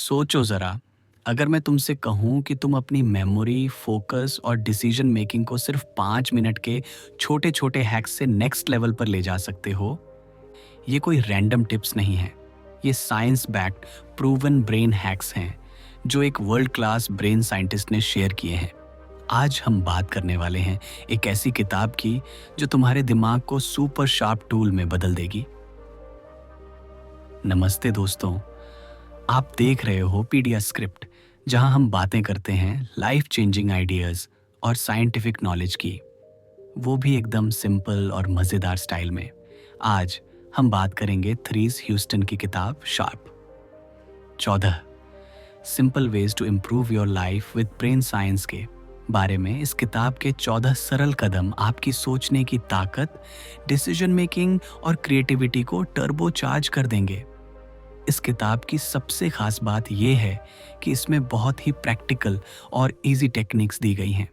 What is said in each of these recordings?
सोचो ज़रा, अगर मैं तुमसे कहूँ कि तुम अपनी मेमोरी, फोकस और डिसीजन मेकिंग को सिर्फ 5 मिनट के छोटे-छोटे हैक्स से नेक्स्ट लेवल पर ले जा सकते हो, ये कोई रैंडम टिप्स नहीं है। ये science backed proven brain hacks हैं, जो एक वर्ल्ड क्लास ब्रेन साइंटिस्ट ने शेयर किए हैं। आज हम बात करने वाले हैं एक ऐसी किताब की जो तुम्हारे दिमाग को सुपर शार्प टूल में बदल देगी। नमस्ते दोस्तों, आप देख रहे हो पीडिया स्क्रिप्ट, जहां हम बातें करते हैं लाइफ चेंजिंग आइडियाज और साइंटिफिक नॉलेज की, वो भी एकदम सिंपल और मज़ेदार स्टाइल में। आज हम बात करेंगे थ्रीज ह्यूस्टन की किताब sharp 14 simple ways to improve your life with brain science के बारे में। इस किताब के 14 सरल कदम आपकी सोचने की ताकत, डिसीजन मेकिंग और क्रिएटिविटी को टर्बो चार्ज कर देंगे। इस किताब की सबसे खास बात यह है कि इसमें बहुत ही प्रैक्टिकल और इजी टेक्निक्स दी गई हैं।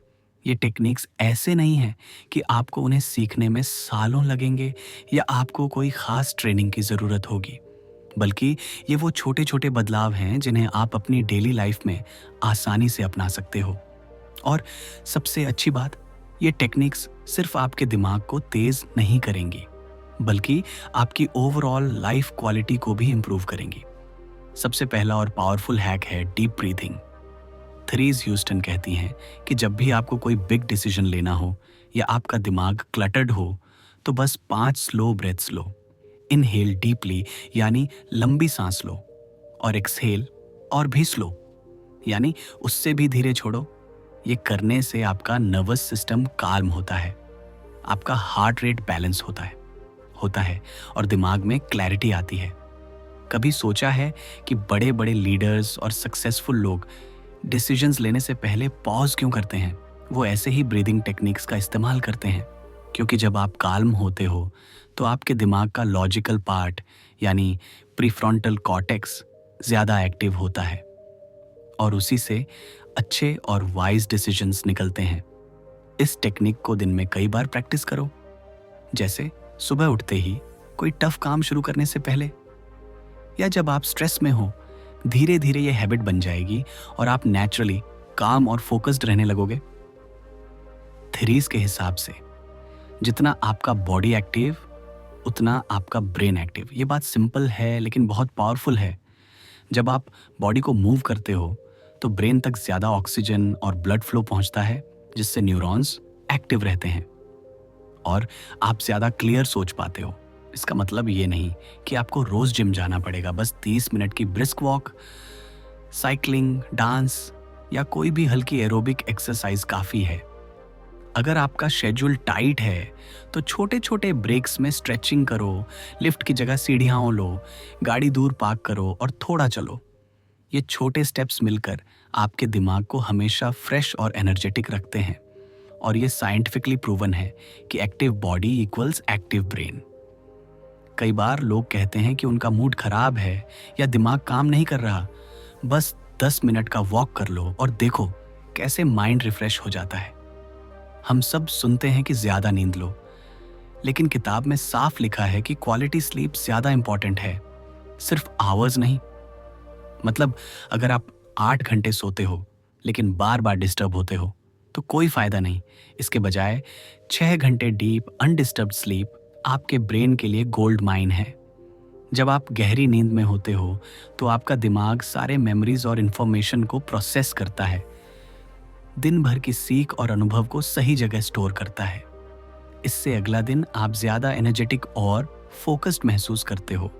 ये टेक्निक्स ऐसे नहीं हैं कि आपको उन्हें सीखने में सालों लगेंगे या आपको कोई खास ट्रेनिंग की ज़रूरत होगी, बल्कि ये वो छोटे छोटे बदलाव हैं जिन्हें आप अपनी डेली लाइफ में आसानी से अपना सकते हो। और सबसे अच्छी बात, ये टेक्निक्स सिर्फ आपके दिमाग को तेज़ नहीं करेंगी, बल्कि आपकी ओवरऑल लाइफ क्वालिटी को भी इंप्रूव करेंगी। सबसे पहला और पावरफुल हैक है डीप ब्रीथिंग। थ्रीज ह्यूस्टन कहती हैं कि जब भी आपको कोई बिग डिसीजन लेना हो या आपका दिमाग क्लटर्ड हो, तो बस 5 स्लो ब्रेथ्स लो। इनहेल डीपली यानी लंबी सांस लो, और एक्सहेल और भी स्लो यानी उससे भी धीरे छोड़ो। ये करने से आपका नर्वस सिस्टम काल्म होता है, आपका हार्ट रेट बैलेंस होता है और दिमाग में क्लैरिटी आती है। कभी सोचा है कि बड़े बड़े लीडर्स और सक्सेसफुल लोग डिसीजंस लेने से पहले पॉज क्यों करते हैं? वो ऐसे ही ब्रीदिंग टेक्निक्स का इस्तेमाल करते हैं, क्योंकि जब आप काल्म होते हो तो आपके दिमाग का लॉजिकल पार्ट यानी प्रीफ्रंटल कॉर्टेक्स ज़्यादा एक्टिव होता है और उसी से अच्छे और वाइज डिसीजंस निकलते हैं। इस टेक्निक को दिन में कई बार प्रैक्टिस करो, जैसे सुबह उठते ही कोई टफ काम शुरू करने से पहले, या जब आप स्ट्रेस में हो। धीरे धीरे ये हैबिट बन जाएगी और आप नेचुरली काम और फोकस्ड रहने लगोगे। थ्रीज के हिसाब से जितना आपका बॉडी एक्टिव, उतना आपका ब्रेन एक्टिव। ये बात सिंपल है लेकिन बहुत पावरफुल है। जब आप बॉडी को मूव करते हो तो ब्रेन तक ज़्यादा ऑक्सीजन और ब्लड फ्लो पहुंचता है, जिससे न्यूरॉन्स एक्टिव रहते हैं और आप ज़्यादा क्लियर सोच पाते हो। इसका मतलब ये नहीं कि आपको रोज़ जिम जाना पड़ेगा। बस 30 मिनट की ब्रिस्क वॉक, साइकिलिंग, डांस या कोई भी हल्की एरोबिक एक्सरसाइज काफ़ी है। अगर आपका शेड्यूल टाइट है तो छोटे छोटे ब्रेक्स में स्ट्रेचिंग करो, लिफ्ट की जगह सीढ़ियाँ लो, गाड़ी दूर पार्क करो और थोड़ा चलो। ये छोटे स्टेप्स मिलकर आपके दिमाग को हमेशा फ्रेश और एनर्जेटिक रखते हैं, और ये साइंटिफिकली प्रूवन है कि active body equals active brain. कई बार लोग कहते हैं कि उनका मूड खराब है या दिमाग काम नहीं कर रहा। बस 10 मिनट का वॉक कर लो और देखो कैसे माइंड रिफ्रेश हो जाता है। हम सब सुनते हैं कि ज़्यादा नींद लो, लेकिन किताब में साफ लिखा है कि क्वालिटी स्लीप ज़्यादा इंपॉर्टेंट है, सिर्फ आवर्स नहीं। मतलब अगर आप 8 घंटे सोते हो लेकिन बार बार डिस्टर्ब होते हो तो कोई फ़ायदा नहीं। इसके बजाय 6 घंटे डीप अनडिस्टर्ब्ड स्लीप आपके ब्रेन के लिए गोल्ड माइन है। जब आप गहरी नींद में होते हो तो आपका दिमाग सारे मेमोरीज और इन्फॉर्मेशन को प्रोसेस करता है, दिन भर की सीख और अनुभव को सही जगह स्टोर करता है। इससे अगला दिन आप ज़्यादा एनर्जेटिक और फोकस्ड महसूस करते हो।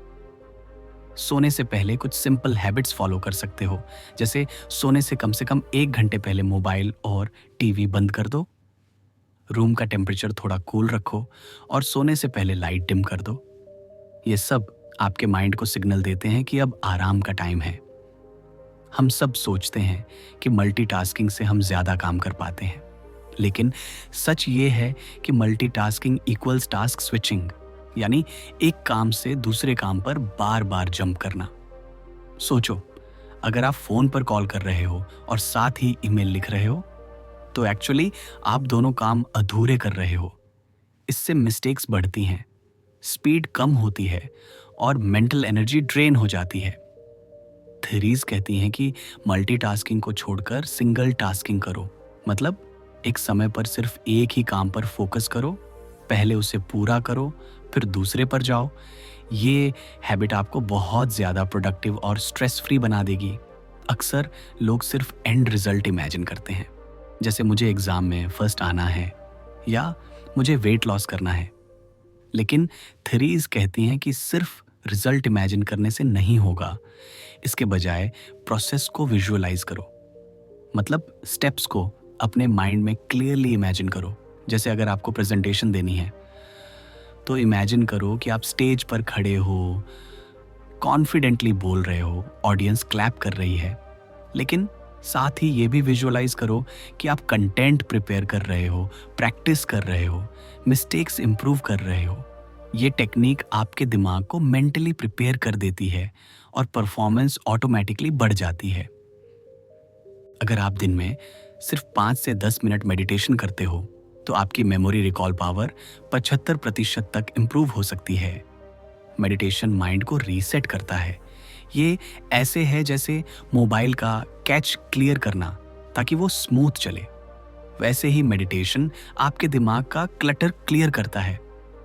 सोने से पहले कुछ सिंपल हैबिट्स फॉलो कर सकते हो, जैसे सोने से कम 1 घंटे पहले मोबाइल और टीवी बंद कर दो, रूम का टेम्परेचर थोड़ा कूल रखो और सोने से पहले लाइट डिम कर दो। ये सब आपके माइंड को सिग्नल देते हैं कि अब आराम का टाइम है। हम सब सोचते हैं कि मल्टीटास्किंग से हम ज़्यादा काम कर पाते हैं, लेकिन सच ये है कि मल्टीटास्किंग इक्वल्स टास्क स्विचिंग, यानी एक काम से दूसरे काम पर बार बार जंप करना। सोचो, अगर आप फोन पर कॉल कर रहे हो और साथ ही ईमेल लिख रहे हो तो एक्चुअली आप दोनों काम अधूरे कर रहे हो। इससे मिस्टेक्स बढ़ती हैं, स्पीड कम होती है और मेंटल एनर्जी ड्रेन हो जाती है। थ्योरीज कहती हैं कि मल्टीटास्किंग को छोड़कर सिंगल टास्किंग करो। मतलब एक समय पर सिर्फ एक ही काम पर फोकस करो, पहले उसे पूरा करो, फिर दूसरे पर जाओ। ये हैबिट आपको बहुत ज़्यादा प्रोडक्टिव और स्ट्रेस फ्री बना देगी। अक्सर लोग सिर्फ एंड रिजल्ट इमेजिन करते हैं, जैसे मुझे एग्ज़ाम में फर्स्ट आना है या मुझे वेट लॉस करना है। लेकिन थ्योरीज कहती हैं कि सिर्फ रिजल्ट इमेजिन करने से नहीं होगा। इसके बजाय प्रोसेस को विजुअलाइज करो। मतलब स्टेप्स को अपने माइंड में क्लियरली इमेजिन करो। जैसे अगर आपको प्रेजेंटेशन देनी है तो इमेजिन करो कि आप स्टेज पर खड़े हो, कॉन्फिडेंटली बोल रहे हो, ऑडियंस क्लैप कर रही है। लेकिन साथ ही ये भी विजुअलाइज करो कि आप कंटेंट प्रिपेयर कर रहे हो, प्रैक्टिस कर रहे हो, मिस्टेक्स इंप्रूव कर रहे हो। ये टेक्निक आपके दिमाग को मेंटली प्रिपेयर कर देती है और परफॉर्मेंस ऑटोमेटिकली बढ़ जाती है। अगर आप दिन में सिर्फ 5 से 10 मिनट मेडिटेशन करते हो तो आपकी मेमोरी रिकॉल पावर 75% तक इंप्रूव हो सकती है। मेडिटेशन माइंड को रीसेट करता है। ये ऐसे है जैसे मोबाइल का कैच क्लियर करना ताकि वो स्मूथ चले। वैसे ही मेडिटेशन आपके दिमाग का क्लटर क्लियर करता है।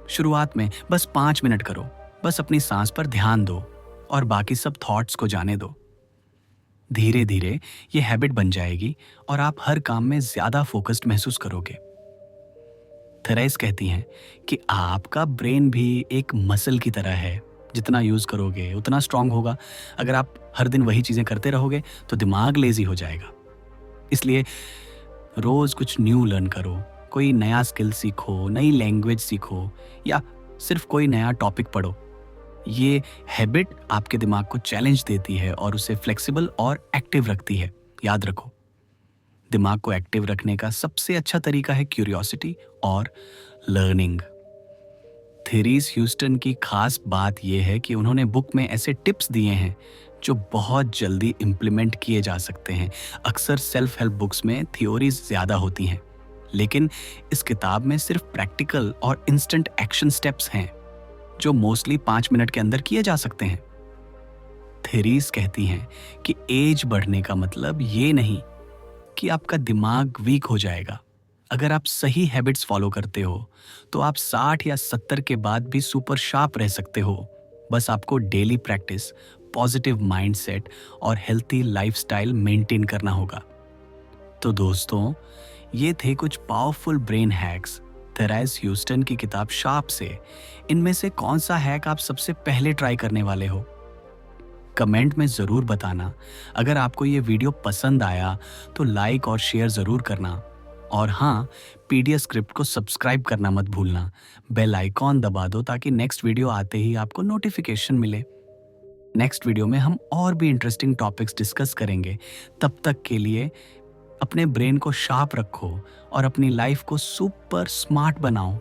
शुरुआत में बस 5 मिनट करो, बस अपनी सांस पर ध्यान दो और बाकी सब थॉट्स को जाने दो। धीरे धीरे ये हैबिट बन जाएगी और आप हर काम में ज्यादा फोकस्ड महसूस करोगे। थेरेस कहती हैं कि आपका ब्रेन भी एक मसल की तरह है। जितना यूज करोगे उतना स्ट्रांग होगा। अगर आप हर दिन वही चीजें करते रहोगे तो दिमाग लेजी हो जाएगा। इसलिए रोज कुछ न्यू लर्न करो, कोई नया स्किल सीखो, नई लैंग्वेज सीखो या सिर्फ कोई नया टॉपिक पढ़ो। ये हैबिट आपके दिमाग को चैलेंज देती है और उसे फ्लेक्सिबल और एक्टिव रखती है। याद रखो, दिमाग को एक्टिव रखने का सबसे अच्छा तरीका है क्यूरियोसिटी और लर्निंग। थेरीस ह्यूस्टन की खास बात यह है कि उन्होंने बुक में ऐसे टिप्स दिए हैं जो बहुत जल्दी इम्प्लीमेंट किए जा सकते हैं। अक्सर सेल्फ हेल्प बुक्स में थ्योरीज ज्यादा होती हैं, लेकिन इस किताब में सिर्फ प्रैक्टिकल और इंस्टेंट एक्शन स्टेप्स हैं जो मोस्टली 5 मिनट के अंदर किए जा सकते हैं। थेरीस कहती हैं कि एज बढ़ने का मतलब ये नहीं कि आपका दिमाग वीक हो जाएगा। अगर आप सही हैबिट्स फॉलो करते हो तो आप 60 या 70 के बाद भी सुपर शार्प रह सकते हो। बस आपको डेली प्रैक्टिस, पॉजिटिव माइंडसेट और हेल्थी लाइफस्टाइल मेंटेन करना होगा। तो दोस्तों, ये थे कुछ powerful brain hacks Therese Houston की किताब शार्प से। इनमें से कौन सा हैक आप सबसे पहले ट्राई करने वाले हो? कमेंट में ज़रूर बताना। अगर आपको ये वीडियो पसंद आया तो लाइक और शेयर ज़रूर करना। और हाँ, पीडीएस स्क्रिप्ट को सब्सक्राइब करना मत भूलना। बेल आइकॉन दबा दो ताकि नेक्स्ट वीडियो आते ही आपको नोटिफिकेशन मिले। नेक्स्ट वीडियो में हम और भी इंटरेस्टिंग टॉपिक्स डिस्कस करेंगे। तब तक के लिए अपने ब्रेन को शार्प रखो और अपनी लाइफ को सुपर स्मार्ट बनाओ।